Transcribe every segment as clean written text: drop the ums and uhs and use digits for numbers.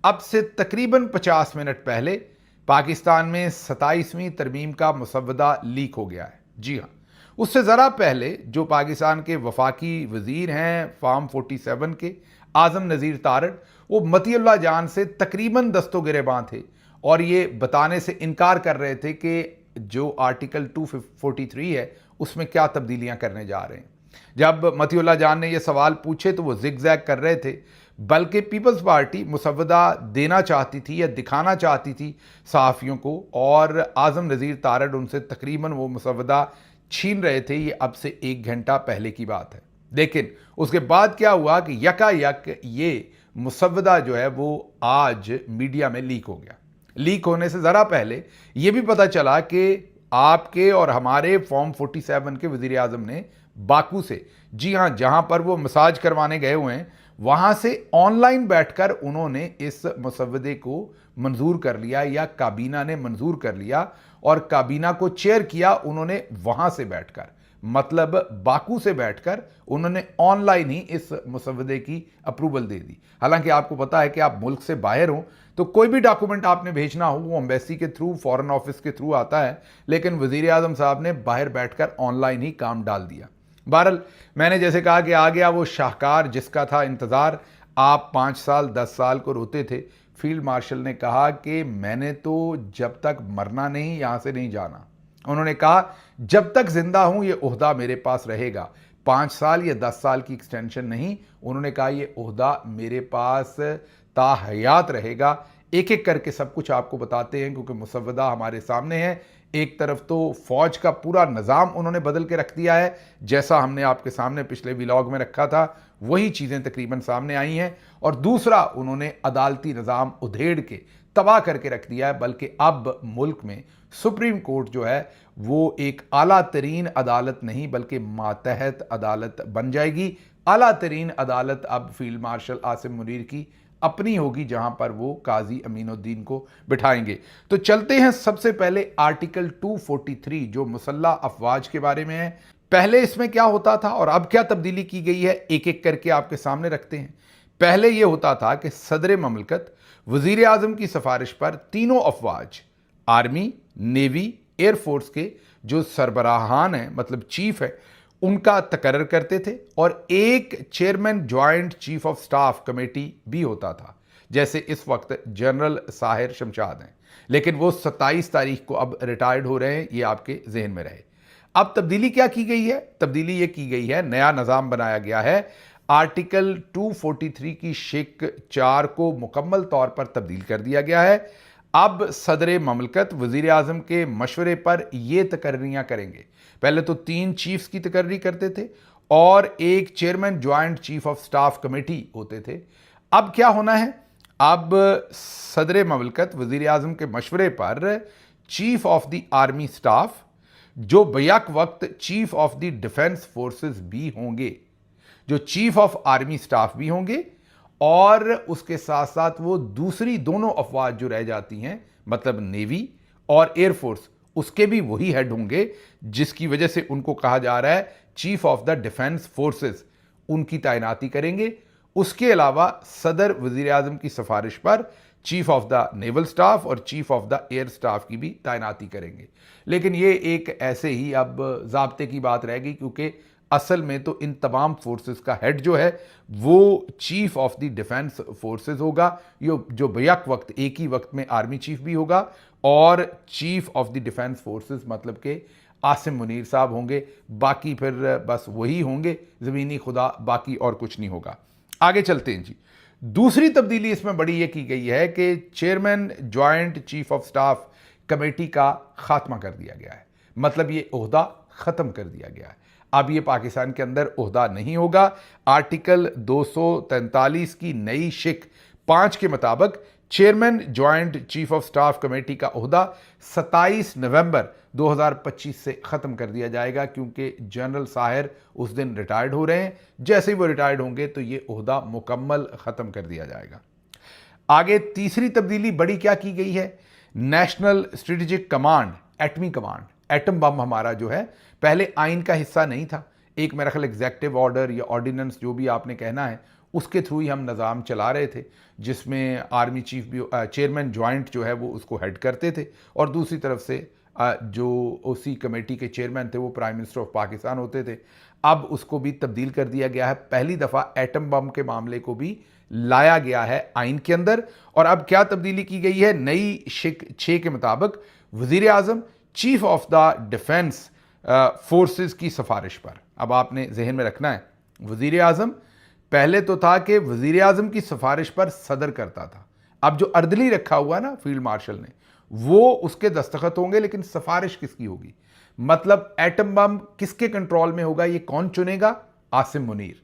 अब से तकरीबन 50 मिनट पहले पाकिस्तान में 27वीं तरमीम का मुसव्वदा लीक हो गया है। जी हाँ, उससे ज़रा पहले जो पाकिस्तान के वफाकी वज़ीर हैं फार्म 47 के आज़म नज़ीर तारड़, वो मतीउल्लाह जान से तकरीबन दस्तो गिरेबां थे और ये बताने से इनकार कर रहे थे कि जो आर्टिकल 243 है उसमें क्या तब्दीलियां करने जा रहे हैं। जब मतीउल्लाह जान ने यह सवाल पूछे तो वो जिग-जैग कर रहे थे, बल्कि पीपल्स पार्टी मुसव्वदा देना चाहती थी या दिखाना चाहती थी सहाफ़ियों को, और आज़म नज़ीर तारड़ उनसे तकरीबन वो मुसव्वदा छीन रहे थे। ये अब से 1 घंटा पहले की बात है। लेकिन उसके बाद क्या हुआ कि यकायक ये मुसव्वदा जो है वो आज मीडिया में लीक हो गया। लीक होने से ज़रा पहले यह भी पता चला कि आपके और हमारे फॉर्म 47 के वज़ीर आज़म ने बाकू से, जी हाँ, जहां पर वो मसाज करवाने गए हुए हैं, वहां से ऑनलाइन बैठकर उन्होंने इस मुसव्वदे को मंजूर कर लिया, या काबीना ने मंजूर कर लिया और काबीना को चेयर किया उन्होंने वहां से बैठकर, मतलब बाकू से बैठकर उन्होंने ऑनलाइन ही इस मुसव्वदे की अप्रूवल दे दी। हालांकि आपको पता है कि आप मुल्क से बाहर हो तो कोई भी डॉक्यूमेंट आपने भेजना हो वो एम्बेसी के थ्रू, फॉरेन ऑफिस के थ्रू आता है, लेकिन वज़ीर आज़म साहब ने बाहर बैठकर ऑनलाइन ही काम डाल दिया। बहरहाल, मैंने जैसे कहा कि आ गया वो शाहकार जिसका था इंतज़ार। आप 5 साल 10 साल को रोते थे। फील्ड मार्शल ने कहा कि मैंने तो जब तक मरना नहीं यहाँ से नहीं जाना। उन्होंने कहा जब तक जिंदा हूं ये ओहदा मेरे पास रहेगा, 5 साल या 10 साल की एक्सटेंशन नहीं। उन्होंने कहा ये ओहदा मेरे पास ताहयात रहेगा। एक एक करके सब कुछ आपको बताते हैं क्योंकि मुसव्वदा हमारे सामने है। एक तरफ तो फौज का पूरा निज़ाम उन्होंने बदल के रख दिया है, जैसा हमने आपके सामने पिछले व्लॉग में रखा था वही चीज़ें तकरीबन सामने आई हैं, और दूसरा उन्होंने अदालती निज़ाम उधेड़ के तबाह करके रख दिया है। बल्कि अब मुल्क में सुप्रीम कोर्ट जो है वो एक आला तरीन अदालत नहीं बल्कि मातहत अदालत बन जाएगी। आला तरीन अदालत अब फील्ड मार्शल आसिम मुनीर की अपनी होगी, जहां पर वो काजी अमीनुद्दीन को बिठाएंगे। तो चलते हैं सबसे पहले आर्टिकल 243 जो मुसल्लह अफवाज के बारे में है। पहले इसमें क्या होता था और अब क्या तब्दीली की गई है, एक एक करके आपके सामने रखते हैं। पहले यह होता था कि सदर ममलकत वजीर आजम की सिफारिश पर तीनों अफवाज, आर्मी, नेवी, एयरफोर्स के जो सरबराहान हैं, मतलब चीफ है, उनका तकर्रर करते थे, और एक chairman joint chief of staff committee भी होता था। जैसे इस वक्त जनरल साहिर शमशाद हैं, लेकिन वो 27 तारीख को अब रिटायर्ड हो रहे हैं, ये आपके जहन में रहे। अब तब्दीली क्या की गई है? तब्दीली ये की गई है, नया निज़ाम बनाया गया है। आर्टिकल 243 की शिक 4 को मुकम्मल तौर पर तब्दील कर दिया गया है। अब सदर ममलकत वजीर आजम के मशवरे पर यह तकर्रियां करेंगे। पहले तो 3 चीफ्स की तकर्री करते थे और एक chairman joint chief of staff committee होते थे। अब क्या होना है? अब सदर ममलकत वजीर आजम के मशवरे पर chief of the army staff, जो बैक वक्त chief of the defence forces भी होंगे, जो चीफ ऑफ आर्मी स्टाफ भी होंगे, और उसके साथ साथ वो दूसरी दोनों अफवाज जो रह जाती हैं, मतलब नेवी और एयरफोर्स, उसके भी वही हेड होंगे, जिसकी वजह से उनको कहा जा रहा है chief of the defence forces. उनकी तैनाती करेंगे। उसके अलावा सदर वजीर आजम की सिफारिश पर chief of the naval staff और chief of the air staff की भी तैनाती करेंगे। लेकिन ये एक ऐसे ही अब ज़ाब्ते की बात रहेगी, क्योंकि असल में तो इन तमाम फोर्सेस का हेड जो है वो chief of the defence forces होगा, जो बैक वक्त एक ही वक्त में आर्मी चीफ भी होगा और chief of the defence forces मतलब के आसिम मुनीर साहब होंगे। बाकी फिर बस वही होंगे, ज़मीनी खुदा, बाकी और कुछ नहीं होगा। आगे चलते हैं जी। दूसरी तब्दीली इसमें बड़ी ये की गई है कि chairman joint chief of staff committee का खात्मा कर दिया गया है, मतलब ये ओहदा ख़त्म कर दिया गया है। अब ये पाकिस्तान के अंदर ओहदा नहीं होगा। आर्टिकल 243 की नई शिक 5 के मुताबिक chairman joint chief of staff committee का ओहदा 27 नवंबर 2025 से ख़त्म कर दिया जाएगा, क्योंकि जनरल साहिर उस दिन रिटायर्ड हो रहे हैं। जैसे ही वो रिटायर्ड होंगे तो ये ओहदा मुकम्मल ख़त्म कर दिया जाएगा। आगे तीसरी तब्दीली बड़ी क्या की गई है? नेशनल स्ट्रेटेजिक कमांड, एटमी कमांड, एटम बम हमारा जो है पहले आइन का हिस्सा नहीं था। एक मेरा ख्याल एग्जेक्टिव ऑर्डर या ऑर्डिनेंस जो भी आपने कहना है, उसके थ्रू ही हम निज़ाम चला रहे थे, जिसमें आर्मी चीफ भी चेयरमैन जॉइंट जो है वो उसको हेड करते थे, और दूसरी तरफ से जो उसी कमेटी के चेयरमैन थे वो प्राइम मिनिस्टर ऑफ पाकिस्तान होते थे। अब उसको भी तब्दील कर दिया गया है। पहली दफ़ा एटम बम के मामले को भी लाया गया है आइन के अंदर। और अब क्या तब्दीली की गई है, नई शिक 6 के मुताबिक वज़ीर आज़म chief of the defence forces की सिफारिश पर। अब आपने जहन में रखना है, वज़ीर आज़म पहले तो था कि वज़ीर आज़म की सिफारिश पर सदर करता था। अब जो अर्दली रखा हुआ ना फील्ड मार्शल ने, वो उसके दस्तखत होंगे, लेकिन सिफारिश किसकी होगी? मतलब एटम बम किसके कंट्रोल में होगा, ये कौन चुनेगा? आसिम मुनीर।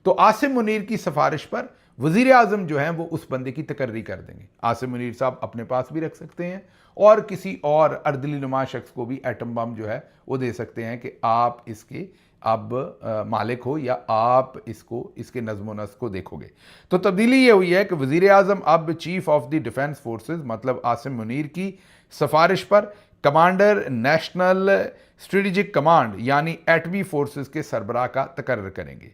तो आसिम मुनीर की सिफारिश पर वज़ीर आज़म जो है वो उस बंदे की तकर्री कर देंगे। आसिम मुनीर साहब अपने पास भी रख सकते हैं और किसी और अर्दली नुमा शख्स को भी एटम बम जो है वो दे सकते हैं कि आप इसके अब मालिक हो या आप इसके नज़्म नस्क को देखोगे। तो तब्दीली ये हुई है कि वज़ीर आज़म अब chief of the defence forces मतलब आसिम मुनीर की सिफारिश पर कमांडर नेशनल स्ट्रेटेजिक कमांड यानी एटमी फोर्सेस के सरबराह का तकर्रर करेंगे।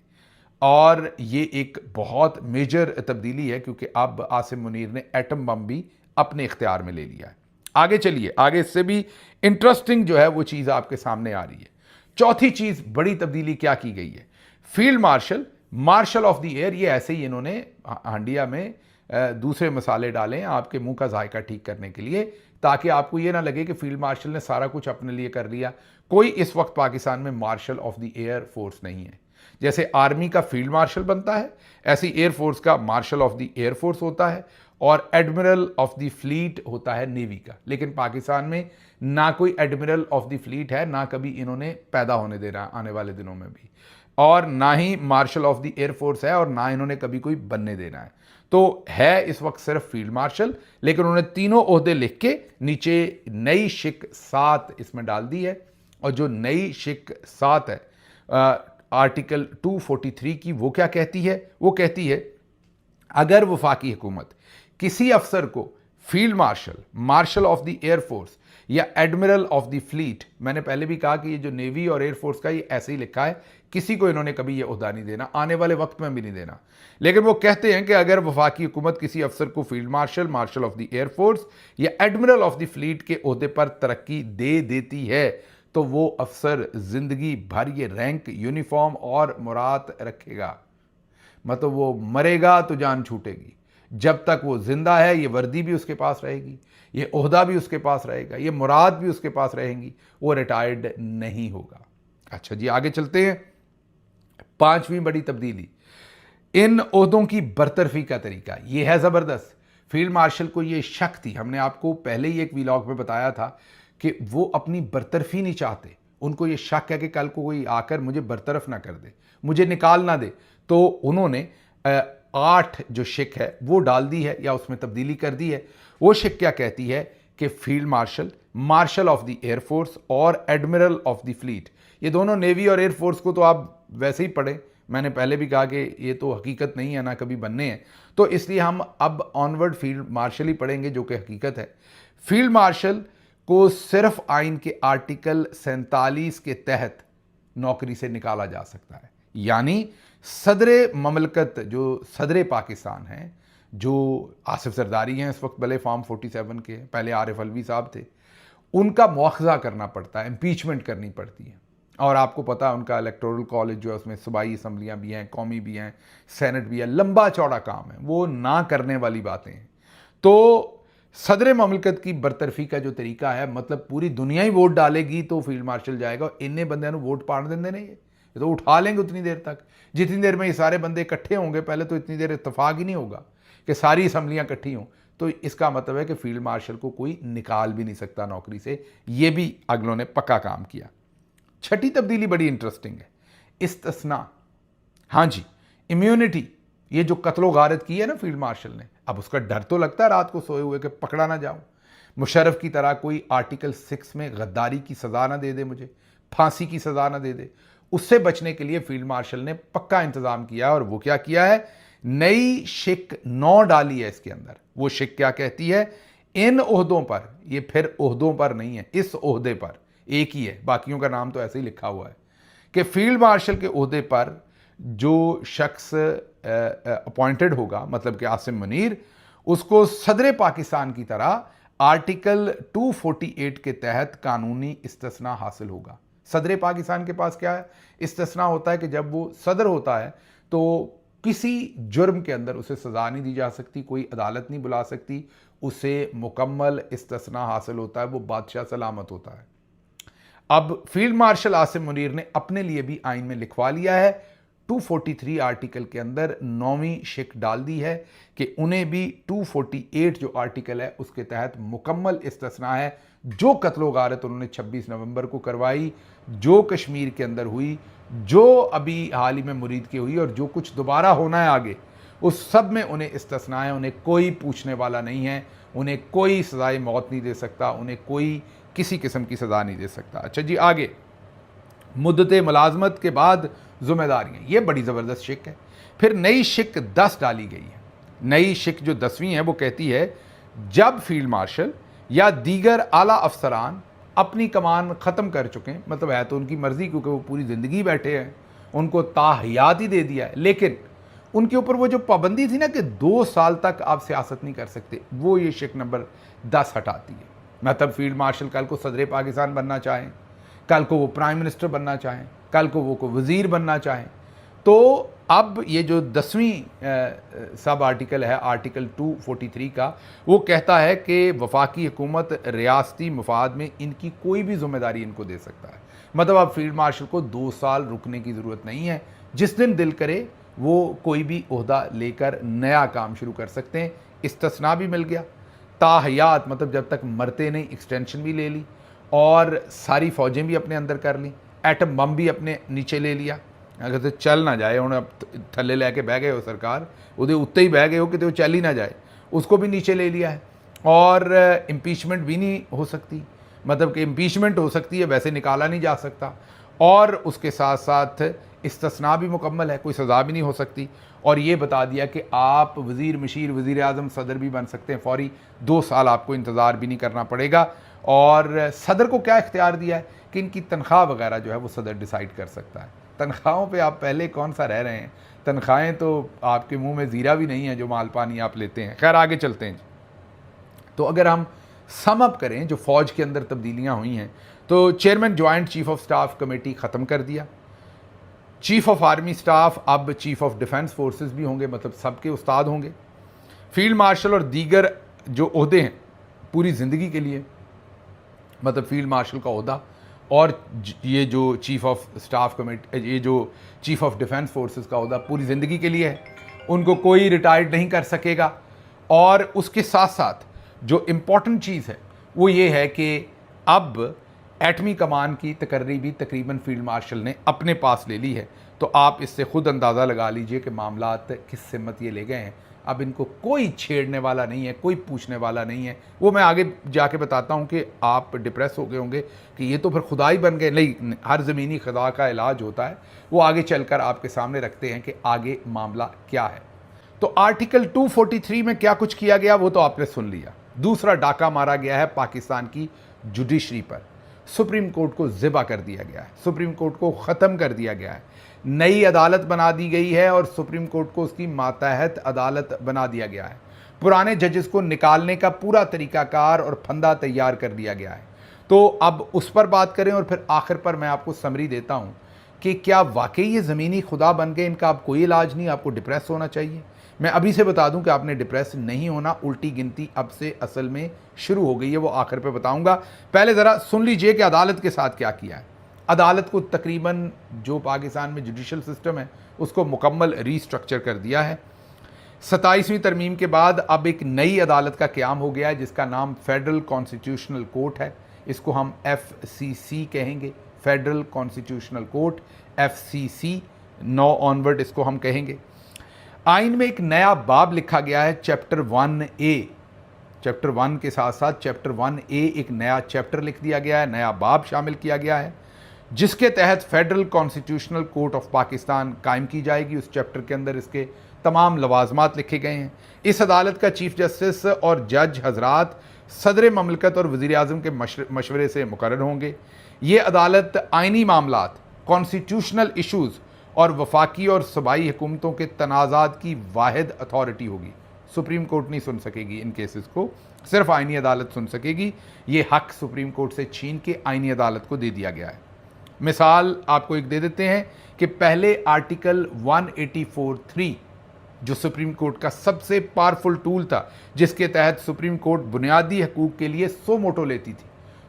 और ये एक बहुत मेजर तब्दीली है, क्योंकि अब आसिम मुनीर ने एटम बम भी अपने इख्तियार में ले लिया है। आगे चलिए, आगे इससे भी इंटरेस्टिंग जो है वो चीज़ आपके सामने आ रही है। चौथी चीज़, बड़ी तब्दीली क्या की गई है, field marshal of the air. ये ऐसे ही इन्होंने हंडिया में दूसरे मसाले डाले हैं आपके मुंह का जायका ठीक करने के लिए, ताकि आपको ये ना लगे कि फील्ड मार्शल ने सारा कुछ अपने लिए कर लिया। कोई इस वक्त पाकिस्तान में marshal of the air force नहीं है। जैसे आर्मी का फील्ड मार्शल बनता है, ऐसी एयरफोर्स का मार्शल ऑफ द एयरफोर्स होता है, और एडमिरल ऑफ द फ्लीट होता है नेवी का। लेकिन पाकिस्तान में ना कोई एडमिरल ऑफ द फ्लीट है, ना कभी इन्होंने पैदा होने देना आने वाले दिनों में भी, और ना ही मार्शल ऑफ द एयरफोर्स है, और ना इन्होंने कभी कोई बनने देना है। तो है इस वक्त सिर्फ फील्ड मार्शल, लेकिन उन्होंने तीनों ओहदे लिख के नीचे नई शिक 7 इसमें डाल दी है। और जो नई शिक 7 है आर्टिकल 243 की, वो क्या कहती है? वो कहती है अगर वफाकी हुकूमत किसी अफसर को field marshal of the air force या एडमिरल ऑफ द फ्लीट, मैंने पहले भी कहा कि ये जो नेवी और एयरफोर्स का ये ऐसे ही लिखा है, किसी को इन्होंने कभी ये ओहदा नहीं देना, आने वाले वक्त में भी नहीं देना। लेकिन वो कहते हैं कि अगर वफाकी हुकूमत किसी अफसर को field marshal of the air force या एडमिरल ऑफ द फ्लीट के ओहदे पर तरक्की दे देती है, तो वो अफसर जिंदगी भर ये रैंक, यूनिफॉर्म और मुराद रखेगा। मतलब वो मरेगा तो जान छूटेगी। जब तक वो जिंदा है ये वर्दी भी उसके पास रहेगी, ये ओहदा भी उसके पास रहेगा, ये मुराद भी उसके पास रहेंगी, वो रिटायर्ड नहीं होगा। अच्छा जी, आगे चलते हैं। 5वीं बड़ी तब्दीली, इन ओहदों की बरतरफी का तरीका। ये है ज़बरदस्त। फील्ड मार्शल को ये शक थी, हमने आपको पहले ही एक व्लॉग में बताया था कि वो अपनी बरतरफी नहीं चाहते। उनको ये शक है कि कल को कोई आकर मुझे बरतरफ ना कर दे, मुझे निकाल ना दे। तो उन्होंने 8 जो शिक है वो डाल दी है या उसमें तब्दीली कर दी है। वो शिक क्या कहती है कि field marshal of the air force और एडमिरल ऑफ द फ्लीट, ये दोनों नेवी और एयरफोर्स को तो आप वैसे ही पढ़ें, मैंने पहले भी कहा कि ये तो हकीकत नहीं है, ना कभी बनने हैं, तो इसलिए हम अब ऑनवर्ड फील्ड मार्शल ही पढ़ेंगे जो कि हकीकत है। फील्ड मार्शल को सिर्फ आइन के आर्टिकल 47 के तहत नौकरी से निकाला जा सकता है। यानी सदर ममलकत जो सदर पाकिस्तान हैं, जो आसिफ जरदारी हैं, इस वक्त भले फॉर्म 47 के, पहले आरिफ अलवी साहब थे, उनका मुआखजा करना पड़ता है, इम्पीचमेंट करनी पड़ती है। और आपको पता है उनका इलेक्टोरल कॉलेज जो है उसमें सूबाई असम्बलियाँ भी हैं, कौमी भी हैं, सेनेट भी है, लंबा चौड़ा काम है, वो ना करने वाली बातें हैं। तो सदर ममलकत की बरतरफी का जो तरीका है, मतलब पूरी दुनिया ही वोट डालेगी तो फील्ड मार्शल जाएगा, इन्ने बंदे वोट पाड़ देंगे नहीं, ये तो उठा लेंगे उतनी देर तक, जितनी देर में ये सारे बंदे इकट्ठे होंगे। पहले तो इतनी देर इत्तेफाक ही नहीं होगा कि सारी असम्बलियाँ इकट्ठी हों। तो इसका मतलब है कि फील्ड मार्शल को कोई निकाल भी नहीं सकता नौकरी से। ये भी अगलों ने पक्का काम किया। 6ठी तब्दीली बड़ी इंटरेस्टिंग है, इस्तिस्ना। हाँ जी, इम्यूनिटी, ये जो कत्लो गारत की है ना फील्ड मार्शल ने, अब उसका डर तो लगता है रात को सोए हुए कि पकड़ा ना जाऊं। मुशर्रफ की तरह कोई आर्टिकल 6 में गद्दारी की सज़ा ना दे दे, मुझे फांसी की सज़ा ना दे दे। उससे बचने के लिए फील्ड मार्शल ने पक्का इंतज़ाम किया, और वो क्या किया है, नई शिक 9 डाली है इसके अंदर। वो शिक क्या कहती है, इन ओहदों पर, ये फिर ओहदों पर नहीं है, इस ओहदे पर एक ही है, बाकियों का नाम तो ऐसे ही लिखा हुआ है, कि फील्ड मार्शल के ओहदे पर जो शख्स अपॉइंटेड होगा, मतलब कि आसिम मुनीर, उसको सदर पाकिस्तान की तरह आर्टिकल 248 के तहत कानूनी इस्तिस्ना हासिल होगा। सदर पाकिस्तान के पास क्या है? इस्तिस्ना होता है कि जब वो सदर होता है तो किसी जुर्म के अंदर उसे सज़ा नहीं दी जा सकती, कोई अदालत नहीं बुला सकती, उसे मुकम्मल इस्तिस्ना हासिल होता है, वो बादशाह सलामत होता है। अब फील्ड मार्शल आसिम मुनीर ने अपने लिए भी आइन में लिखवा लिया है, 243 आर्टिकल के अंदर 9वीं शिक डाल दी है कि उन्हें भी 248 जो आर्टिकल है उसके तहत मुकम्मल इस्तिस्ना है। जो कत्लो गारत उन्होंने 26 नवंबर को करवाई, जो कश्मीर के अंदर हुई, जो अभी हाल ही में मुरीद की हुई और जो कुछ दोबारा होना है आगे, उस सब में उन्हें इस्तिस्ना है। उन्हें कोई पूछने वाला नहीं है, उन्हें कोई सज़ाए मौत नहीं दे सकता, उन्हें कोई किसी किस्म की सज़ा नहीं दे सकता। अच्छा जी, आगे मुद्दत मुलाजमत के बाद ज़िम्मेदारियाँ, ये बड़ी ज़बरदस्त शिक है। फिर नई शिक 10 डाली गई है। नई शिक जो 10वीं है वो कहती है, जब फील्ड मार्शल या दीगर आला अफसरान अपनी कमान ख़त्म कर चुके हैं, मतलब है तो उनकी मर्ज़ी क्योंकि वो पूरी ज़िंदगी बैठे हैं, उनको ताहयात ही दे दिया है, लेकिन उनके ऊपर वो जो पाबंदी थी ना कि 2 साल तक आप सियासत नहीं कर सकते, वो ये शिक नंबर 10 हटाती है। मतलब फील्ड मार्शल कल को सदर पाकिस्तान बनना चाहें, कल को वो प्राइम मिनिस्टर बनना चाहें, कल को वो वज़ीर बनना चाहें, तो अब ये जो 10वीं सब आर्टिकल है, आर्टिकल 243 का, वो कहता है कि वफाकी हुकूमत रियासती मफाद में इनकी कोई भी ज़िम्मेदारी इनको दे सकता है। मतलब अब फील्ड मार्शल को 2 साल रुकने की ज़रूरत नहीं है, जिस दिन दिल करे वो कोई भी ओहदा लेकर नया काम शुरू कर सकते हैं। इस्तिस्ना भी मिल गया, ताहयात मतलब जब तक मरते नहीं, एक्सटेंशन भी ले ली, और सारी फ़ौजें भी अपने अंदर कर ली, एटम बम भी अपने नीचे ले लिया। अगर तो चल ना जाए, उन्हें अब थल्ले लैके बह गए हो सरकार, उदे उत्ते ही बह गए हो कि तो चल ही ना जाए, उसको भी नीचे ले लिया है। और इम्पीचमेंट भी नहीं हो सकती, मतलब कि इम्पीचमेंट हो सकती है, वैसे निकाला नहीं जा सकता। और उसके साथ साथ इस्तिस्ना भी मुकम्मल है, कोई सज़ा भी नहीं हो सकती। और ये बता दिया कि आप वज़ीर मशीर, वज़ीर आज़म, सदर भी बन सकते हैं फौरी, 2 साल आपको इंतज़ार भी नहीं करना पड़ेगा। और सदर को क्या इख्तियार दिया है कि इनकी तनख्वाह वगैरह जो है वो सदर डिसाइड कर सकता है। तनख्वाहों पे आप पहले कौन सा रह रहे हैं, तनख्वाहें तो आपके मुंह में ज़ीरा भी नहीं है जो माल पानी आप लेते हैं। खैर आगे चलते हैं। तो अगर हम सम अप करें जो फ़ौज के अंदर तब्दीलियाँ हुई हैं, तो chairman joint chief of staff committee ख़त्म कर दिया, चीफ ऑफ आर्मी स्टाफ अब चीफ ऑफ डिफेंस फोर्सेस भी होंगे, मतलब सबके उस्ताद होंगे। फील्ड मार्शल और दीगर जो ओहदे हैं पूरी ज़िंदगी के लिए, मतलब फील्ड मार्शल का ओहदा और ये जो चीफ ऑफ स्टाफ कमेटी, ये जो चीफ ऑफ डिफेंस फोर्सेस का ओहदा पूरी ज़िंदगी के लिए है, उनको कोई रिटायर्ड नहीं कर सकेगा। और उसके साथ साथ जो इम्पॉर्टेंट चीज़ है वो ये है कि अब एटमी कमान की तकर्री भी तकरीबन फील्ड मार्शल ने अपने पास ले ली है। तो आप इससे खुद अंदाज़ा लगा लीजिए कि मामलात किस सिमत ये ले गए हैं। अब इनको कोई छेड़ने वाला नहीं है, कोई पूछने वाला नहीं है। वो मैं आगे जाके बताता हूँ कि आप डिप्रेस हो गए होंगे कि ये तो फिर खुदा ही बन गए। नहीं, हर ज़मीनी खुदा का इलाज होता है, वो आगे चलकर आपके सामने रखते हैं कि आगे मामला क्या है। तो आर्टिकल 243 में क्या कुछ किया गया वो तो आपने सुन लिया। दूसरा डाका मारा गया है पाकिस्तान की जुडिशरी पर, सुप्रीम कोर्ट को ज़िबा कर दिया गया है, सुप्रीम कोर्ट को ख़त्म कर दिया गया है, नई अदालत बना दी गई है और सुप्रीम कोर्ट को उसकी मातहत अदालत बना दिया गया है। पुराने जजेस को निकालने का पूरा तरीकाकार और फंदा तैयार कर दिया गया है। तो अब उस पर बात करें और फिर आखिर पर मैं आपको समरी देता हूँ कि क्या वाकई ये ज़मीनी खुदा बन गए, इनका अब कोई इलाज नहीं, आपको डिप्रेस होना चाहिए। मैं अभी से बता दूं कि आपने डिप्रेस नहीं होना, उल्टी गिनती अब से असल में शुरू हो गई है, वो आखिर पे बताऊंगा। पहले ज़रा सुन लीजिए कि अदालत के साथ क्या किया है। अदालत को तकरीबन जो पाकिस्तान में जुडिशल सिस्टम है उसको मुकम्मल रीस्ट्रक्चर कर दिया है। 27वीं तरमीम के बाद अब एक नई अदालत का क़याम हो गया है जिसका नाम फेडरल कॉन्स्टिट्यूशनल कोर्ट है। इसको हम FCC कहेंगे, federal constitutional court, FCC, 9 onward इसको हम कहेंगे। आइन में एक नया बाब लिखा गया है, चैप्टर 1A। चैप्टर 1 के साथ साथ चैप्टर 1A एक नया चैप्टर लिख दिया गया है, नया बाब शामिल किया गया है, जिसके तहत federal constitutional court of Pakistan कायम की जाएगी। उस चैप्टर के अंदर इसके तमाम लवाजमात लिखे गए हैं। इस अदालत का चीफ जस्टिस और जज हजरात सदर ममलकत और वज़ीर आज़म के मशवरे से मुकर्रर होंगे। ये अदालत आइनी मामलात, कॉन्स्टिट्यूशनल इशूज़ और वफाकी और सूबाई हुकूमतों के तनाज़ात की वाहिद अथॉरिटी होगी। सुप्रीम कोर्ट नहीं सुन सकेगी इन केसेस को, सिर्फ आइनी अदालत सुन सकेगी। ये हक सुप्रीम कोर्ट से छीन के आइनी अदालत को दे दिया गया है। मिसाल आपको एक दे देते हैं कि पहले आर्टिकल 184(3 जो सुप्रीम कोर्ट का सबसे पावरफुल टूल था, जिसके तहत सुप्रीम कोर्ट बुनियादी हकूक के लिए सो मोटो लेती थी।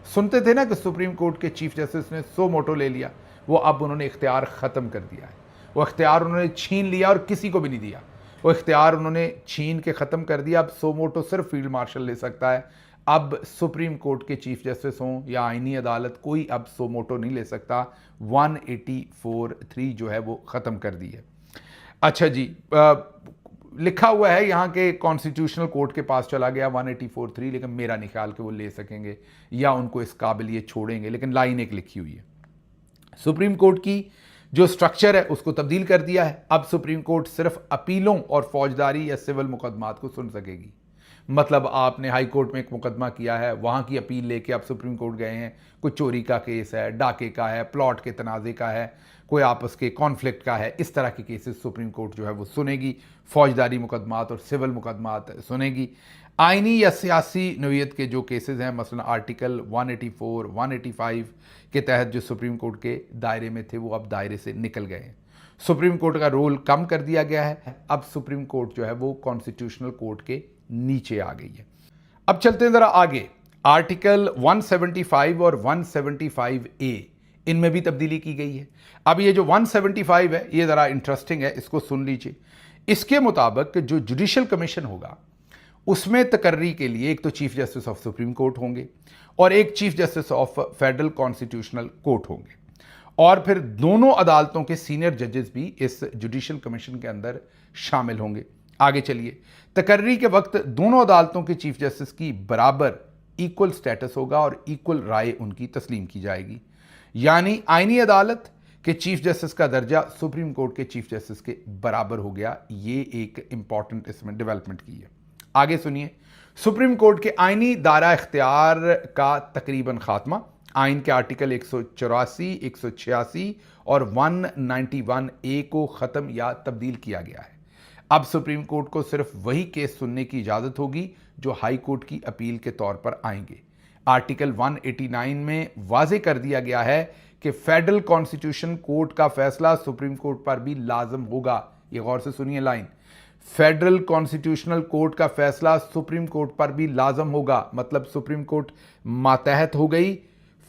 सुनते थे ना कि सुप्रीम कोर्ट के चीफ जस्टिस ने सो मोटो ले लिया, वो अब उन्होंने इख्तियार ख़त्म कर दिया है। वो इख्तियार उन्होंने छीन लिया और किसी को भी नहीं दिया। वो इख्तियार उन्होंने छीन के ख़त्म कर दिया। अब सो मोटो सिर्फ फील्ड मार्शल ले सकता है। अब सुप्रीम कोर्ट के चीफ जस्टिस हों या आइनी अदालत, कोई अब सो मोटो नहीं ले सकता। 184(3 जो है वो ख़त्म कर दी है। अच्छा जी, लिखा हुआ है यहाँ के कॉन्स्टिट्यूशनल कोर्ट के पास चला गया 184(3, लेकिन मेरा नहीं ख्याल कि वो ले सकेंगे या उनको इस काबिल ये छोड़ेंगे, लेकिन लाइन एक लिखी हुई है। सुप्रीम कोर्ट की जो स्ट्रक्चर है उसको तब्दील कर दिया है। अब सुप्रीम कोर्ट सिर्फ अपीलों और फौजदारी या सिविल मुकदमात को सुन सकेगी। मतलब आपने हाई कोर्ट में एक मुकदमा किया है, वहाँ की अपील लेके आप सुप्रीम कोर्ट गए हैं, कोई चोरी का केस है, डाके का है, प्लॉट के तनाज़े का है, कोई आपस के कॉन्फ्लिक्ट का है, इस तरह के केसेस सुप्रीम कोर्ट जो है वो सुनेगी। फौजदारी मुकदमात और सिविल मुकदमात सुनेगी। आइनी या सियासी नौइयत के जो केसेस हैं, मसलन आर्टिकल 184, 185 के तहत जो सुप्रीम कोर्ट के दायरे में थे, वो अब दायरे से निकल गए हैं। सुप्रीम कोर्ट का रोल कम कर दिया गया है। अब सुप्रीम कोर्ट जो है वो कॉन्स्टिट्यूशनल कोर्ट के नीचे आ गई है। अब चलते हैं ज़रा आगे। आर्टिकल 175 और 175A, इनमें भी तब्दीली की गई है। अब ये जो 175 है, ये ज़रा इंटरेस्टिंग है, इसको सुन लीजिए। इसके मुताबिक जो जुडिशल कमीशन होगा, उसमें तकर्री के लिए एक तो chief justice of supreme court होंगे और एक chief justice of federal constitutional court होंगे, और फिर दोनों अदालतों के सीनियर जजेस भी इस जुडिशल कमीशन के अंदर शामिल होंगे। आगे चलिए। तकर्री के वक्त दोनों अदालतों के चीफ जस्टिस की बराबर इक्वल स्टेटस होगा और इक्वल राय उनकी तस्लीम की जाएगी। यानी आइनी अदालत के चीफ जस्टिस का दर्जा सुप्रीम कोर्ट के चीफ जस्टिस के बराबर हो गया। ये एक इंपॉर्टेंट इसमें डेवलपमेंट की है। आगे सुनिए। सुप्रीम कोर्ट के आइनी दायरा इख्तियार का तकरीबन खात्मा आइन के आर्टिकल 184, 186 और 191A को ख़त्म या तब्दील किया गया है। अब सुप्रीम कोर्ट को सिर्फ वही केस सुनने की इजाज़त होगी जो हाई कोर्ट की अपील के तौर पर आएंगे। आर्टिकल 189 में वाजे कर दिया गया है कि फेडरल कॉन्स्टिट्यूशन कोर्ट का फैसला सुप्रीम कोर्ट पर भी लाजम होगा। ये गौर से सुनिए लाइन। फेडरल कॉन्स्टिट्यूशनल कोर्ट का फैसला सुप्रीम कोर्ट पर भी लाजम होगा। मतलब सुप्रीम कोर्ट मातहत हो गई,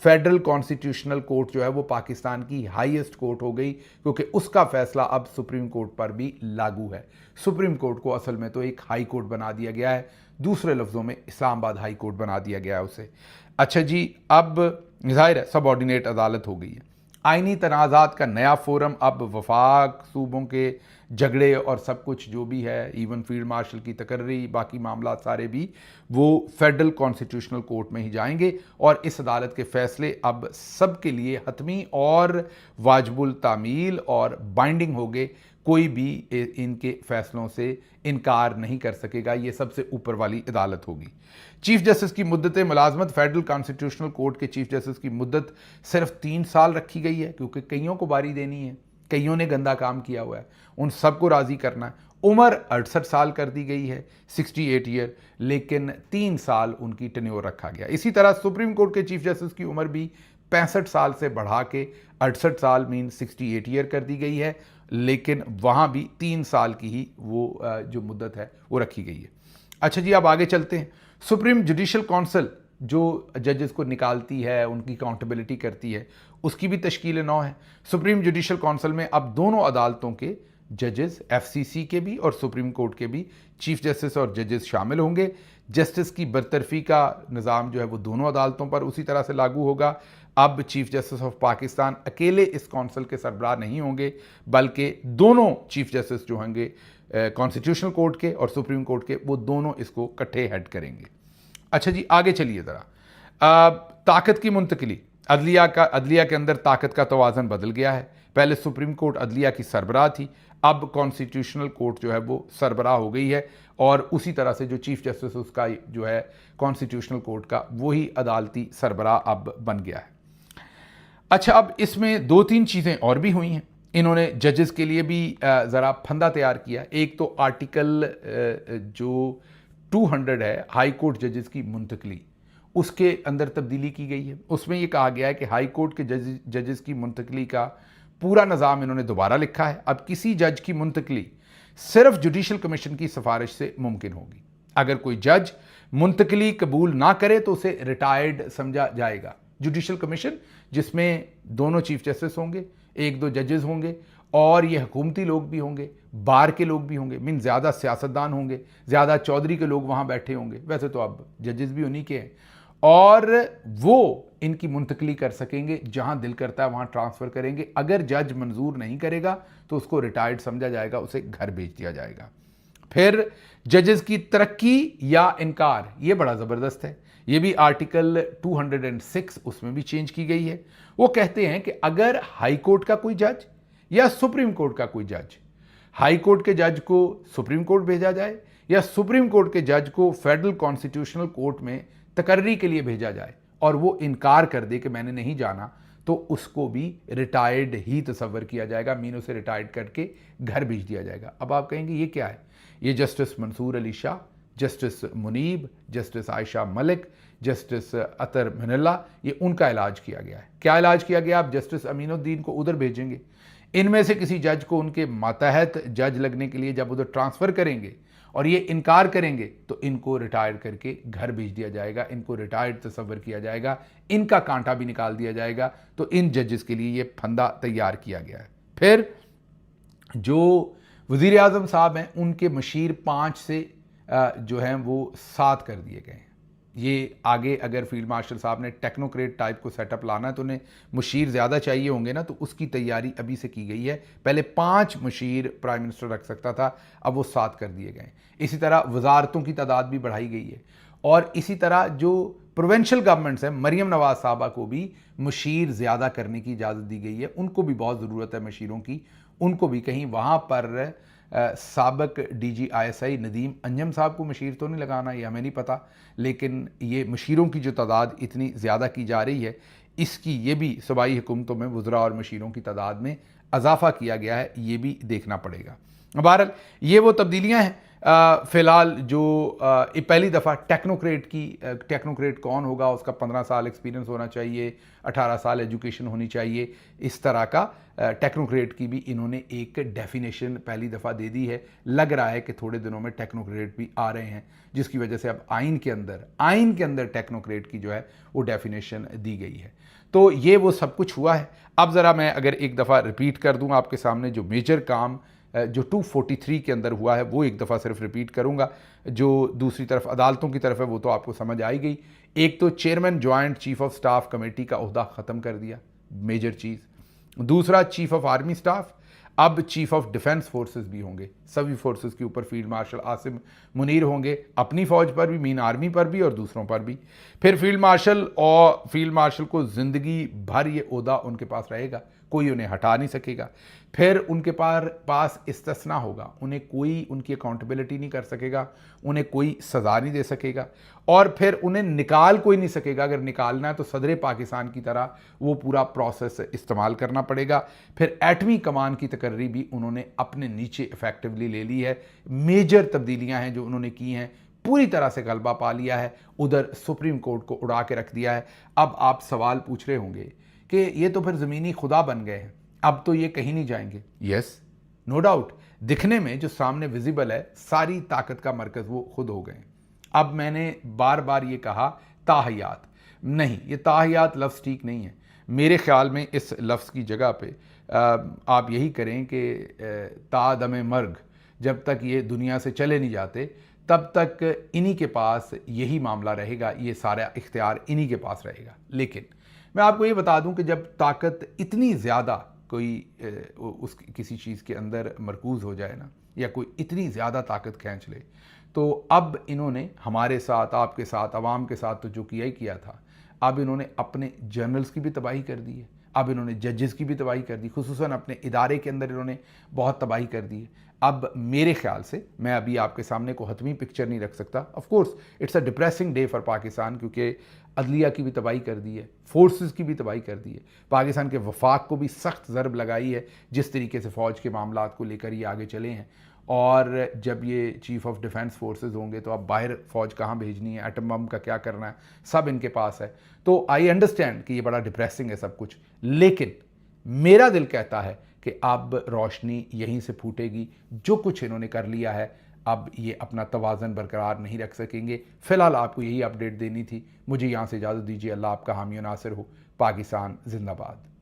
फेडरल कॉन्स्टिट्यूशनल कोर्ट जो है वो पाकिस्तान की हाईएस्ट कोर्ट हो गई, क्योंकि उसका फैसला अब सुप्रीम कोर्ट पर भी लागू है। सुप्रीम कोर्ट को असल में तो एक हाई कोर्ट बना दिया गया है, दूसरे लफ्ज़ों में इस्लामाबाद हाई कोर्ट बना दिया गया है उसे। अच्छा जी, अब ज़ाहिर है सबऑर्डिनेट अदालत हो गई है। आइनी तनाज़ात का नया फोरम अब वफाक, सूबों के झगड़े और सब कुछ जो भी है, इवन फील्ड मार्शल की तकर्री, बाकी मामला सारे भी वो फेडरल कॉन्स्टिट्यूशनल कोर्ट में ही जाएंगे और इस अदालत के फैसले अब सब के लिए हतमी और वाजिबुल तामील और बाइंडिंग होंगे। कोई भी इनके फैसलों से इनकार नहीं कर सकेगा। ये सबसे ऊपर वाली अदालत होगी। चीफ जस्टिस की मुद्दत मुलाजमत, फेडरल कॉन्स्टिट्यूशनल कोर्ट के चीफ जस्टिस की मुद्दत सिर्फ 3 साल रखी गई है, क्योंकि कईयों को बारी देनी है, कईयों ने गंदा काम किया हुआ है, उन सबको राज़ी करना है। उम्र 68 साल कर दी गई है, 68 ईयर, लेकिन 3 साल उनकी टेन्योर रखा गया। इसी तरह सुप्रीम कोर्ट के चीफ जस्टिस की उम्र भी 65 साल से बढ़ा के 68 साल मीन 68 ईयर कर दी गई है, लेकिन वहाँ भी 3 साल की ही वो जो मुद्दत है वो रखी गई है। अच्छा जी, अब आगे चलते हैं। सुप्रीम जुडिशल काउंसिल जो जजेस को निकालती है, उनकी अकाउंटेबिलिटी करती है, उसकी भी तश्कील नौ है। सुप्रीम जुडिशल काउंसिल में अब दोनों अदालतों के जजेस, FCC के भी और सुप्रीम कोर्ट के भी चीफ जस्टिस और जजेस शामिल होंगे। जस्टिस की बरतरफी का निज़ाम जो है वो दोनों अदालतों पर उसी तरह से लागू होगा। अब चीफ जस्टिस ऑफ पाकिस्तान अकेले इस काउंसिल के सरबराह नहीं होंगे, बल्कि दोनों चीफ जस्टिस जो होंगे कॉन्स्टिट्यूशनल कोर्ट के और सुप्रीम कोर्ट के, वो दोनों इसको इकट्ठे हेड करेंगे। अच्छा जी, आगे चलिए ज़रा। ताकत की मुंतकिली, अदलिया के अंदर ताकत का तवाज़न बदल गया है। पहले सुप्रीम कोर्ट अदलिया की सरबराह थी, अब कॉन्स्टिट्यूशनल कोर्ट जो है वो सरबराह हो गई है, और उसी तरह से जो चीफ जस्टिस उसका जो है कॉन्स्टिट्यूशनल कोर्ट का, वही अदालती सरबराह अब बन गया है। अच्छा, अब इसमें 2-3 चीज़ें और भी हुई हैं। इन्होंने जजेस के लिए भी ज़रा फंदा तैयार किया। एक तो आर्टिकल जो 200 है हाई कोर्ट जजेस की मुंतकली, उसके अंदर तब्दीली की गई है। उसमें यह कहा गया है कि हाई कोर्ट के जजेस की मुंतकली का पूरा निज़ाम इन्होंने दोबारा लिखा है। अब किसी जज की मुंतकली सिर्फ जुडिशल कमीशन की सिफारिश से मुमकिन होगी। अगर कोई जज मुंतकली कबूल ना करे तो उसे रिटायर्ड समझा जाएगा। जुडिशल कमीशन जिसमें दोनों चीफ जस्टिस होंगे, एक दो जजेस होंगे और ये हुकूमती लोग भी होंगे, बार के लोग भी होंगे, मीन ज़्यादा सियासतदान होंगे, ज़्यादा चौधरी के लोग वहाँ बैठे होंगे। वैसे तो अब जजेस भी उन्हीं के हैं और वो इनकी मुंतकली कर सकेंगे, जहाँ दिल करता है वहाँ ट्रांसफ़र करेंगे। अगर जज मंजूर नहीं करेगा तो उसको रिटायर्ड समझा जाएगा, उसे घर भेज दिया जाएगा। फिर जजेस की तरक्की या इनकार, ये बड़ा ज़बरदस्त है। ये भी आर्टिकल 206 उसमें भी चेंज की गई है। वो कहते हैं कि अगर हाई कोर्ट का कोई जज या सुप्रीम कोर्ट का कोई जज, हाई कोर्ट के जज को सुप्रीम कोर्ट भेजा जाए या सुप्रीम कोर्ट के जज को फेडरल कॉन्स्टिट्यूशनल कोर्ट में तकर्री के लिए भेजा जाए और वो इनकार कर दे कि मैंने नहीं जाना, तो उसको भी रिटायर्ड ही तस्वर किया जाएगा, मीन उसे रिटायर्ड करके घर भेज दिया जाएगा। अब आप कहेंगे ये क्या है? ये justice Mansoor Ali Shah, justice Muneeb, justice Ayesha Malik, justice Athar Minallah, ये उनका इलाज किया गया है। क्या इलाज किया गया? आप जस्टिस अमीनुद्दीन को उधर भेजेंगे, इनमें से किसी जज को उनके मातहत जज लगने के लिए जब उधर ट्रांसफ़र करेंगे और ये इनकार करेंगे तो इनको रिटायर करके घर भेज दिया जाएगा, इनको रिटायर्ड तस्वर किया जाएगा, इनका कांटा भी निकाल दिया जाएगा। तो इन जजेस के लिए ये फंदा तैयार किया गया है। फिर जो वज़ीर आज़म साहब हैं उनके मशीर 5 से जो हैं वो 7 कर दिए गए हैं। ये आगे अगर फील्ड मार्शल साहब ने टेक्नोक्रेट टाइप को सेटअप लाना है तो उन्हें मुशीर ज़्यादा चाहिए होंगे ना, तो उसकी तैयारी अभी से की गई है। पहले 5 मुशीर प्राइम मिनिस्टर रख सकता था, अब वो 7 कर दिए गए। इसी तरह वजारतों की तादाद भी बढ़ाई गई है और इसी तरह जो प्रोविंशियल गवर्नमेंट्स हैं, मरियम नवाज साहबा को भी मुशीर ज़्यादा करने की इजाज़त दी गई है। उनको भी बहुत ज़रूरत है मशीरों की, उनको भी कहीं वहाँ पर साबक DGISI नदीम अंजम साहब को मशीर तो नहीं लगाना, ये हमें नहीं पता, लेकिन ये मशीरों की जो तादाद इतनी ज़्यादा की जा रही है, इसकी ये भी सूबाई हुकूमतों में वज़रा और मशीरों की तादाद में इजाफा किया गया है, ये भी देखना पड़ेगा। बहरहाल ये वो तब्दीलियाँ हैं। फ़िलहाल जो पहली दफ़ा टेक्नोक्रेट कौन होगा, उसका 15 साल एक्सपीरियंस होना चाहिए, 18 साल एजुकेशन होनी चाहिए, इस तरह का टेक्नोक्रेट की भी इन्होंने एक डेफिनेशन पहली दफ़ा दे दी है। लग रहा है कि थोड़े दिनों में टेक्नोक्रेट भी आ रहे हैं, जिसकी वजह से अब आइन के अंदर टेक्नोक्रेट की जो है वो डेफिनेशन दी गई है। तो ये वो सब कुछ हुआ है। अब ज़रा मैं अगर एक दफ़ा रिपीट कर दूँ आपके सामने जो मेजर काम जो 243 के अंदर हुआ है वो एक दफ़ा सिर्फ रिपीट करूंगा। जो दूसरी तरफ अदालतों की तरफ है वो तो आपको समझ आई गई। एक तो chairman joint chief of staff committee का ओहदा ख़त्म कर दिया, मेजर चीज़। दूसरा चीफ ऑफ आर्मी स्टाफ, अब चीफ ऑफ डिफेंस फोर्सेस भी होंगे। सभी फोर्सेस के ऊपर फील्ड मार्शल आसिम मुनीर होंगे, अपनी फ़ौज पर भी, मीन आर्मी पर भी और दूसरों पर भी। फिर फील्ड मार्शल को ज़िंदगी भर ये ओहदा उनके पास रहेगा, कोई उन्हें हटा नहीं सकेगा। फिर उनके पास इस्तिस्ना होगा, उन्हें कोई उनकी अकाउंटेबिलिटी नहीं कर सकेगा, उन्हें कोई सज़ा नहीं दे सकेगा और फिर उन्हें निकाल कोई नहीं सकेगा। अगर निकालना है तो सदर पाकिस्तान की तरह वो पूरा प्रोसेस इस्तेमाल करना पड़ेगा। फिर एटमी कमान की तकर्री भी उन्होंने अपने नीचे इफेक्टिवली ले ली है। मेजर तब्दीलियाँ हैं जो उन्होंने की हैं, पूरी तरह से गलबा पा लिया है, उधर सुप्रीम कोर्ट को उड़ा के रख दिया है। अब आप सवाल पूछ रहे होंगे कि ये तो फिर ज़मीनी खुदा बन गए हैं, अब तो ये कहीं नहीं जाएंगे। यस, नो डाउट, दिखने में जो सामने विजिबल है, सारी ताकत का मरकज़ वो खुद हो गए। अब मैंने बार बार ये कहा ताहयात नहीं, ये ताहयात लफ्ज़ ठीक नहीं है। मेरे ख्याल में इस लफ्ज़ की जगह पे आप यही करें कि तादम मर्ग, जब तक ये दुनिया से चले नहीं जाते तब तक इन्हीं के पास यही मामला रहेगा, ये सारा इख्तियार इन्हीं के पास रहेगा। लेकिन मैं आपको ये बता दूं कि जब ताकत इतनी ज़्यादा कोई किसी चीज़ के अंदर मरकूज़ हो जाए ना, या कोई इतनी ज़्यादा ताकत खींच ले, तो अब इन्होंने हमारे साथ, आपके साथ, आवाम के साथ तो जो किया ही किया था, अब इन्होंने अपने जर्नल्स की भी तबाही कर दी है, अब इन्होंने जजेस की भी तबाही कर दी, खुसूसन अपने इदारे के अंदर इन्होंने बहुत तबाही कर दी है। अब मेरे ख्याल से मैं अभी आपके सामने को हतमी पिक्चर नहीं रख सकता। Of course it's a depressing day for Pakistan, क्योंकि अदलिया की भी तबाही कर दी है, फोर्सेस की भी तबाही कर दी है, पाकिस्तान के वफाक को भी सख्त ज़रब लगाई है जिस तरीके से फ़ौज के मामलात को लेकर ये आगे चले हैं। और जब ये चीफ ऑफ डिफेंस फोर्सेस होंगे तो अब बाहर फ़ौज कहाँ भेजनी है, एटम बम का क्या करना है, सब इनके पास है। तो आई अंडरस्टैंड कि ये बड़ा डिप्रेसिंग है सब कुछ, लेकिन मेरा दिल कहता है कि अब रोशनी यहीं से फूटेगी। जो कुछ इन्होंने कर लिया है, अब ये अपना तवाज़न बरकरार नहीं रख सकेंगे। फ़िलहाल आपको यही अपडेट देनी थी। मुझे यहाँ से इजाज़त दीजिए। अल्लाह आपका हामी नासिर हो। पाकिस्तान जिंदाबाद।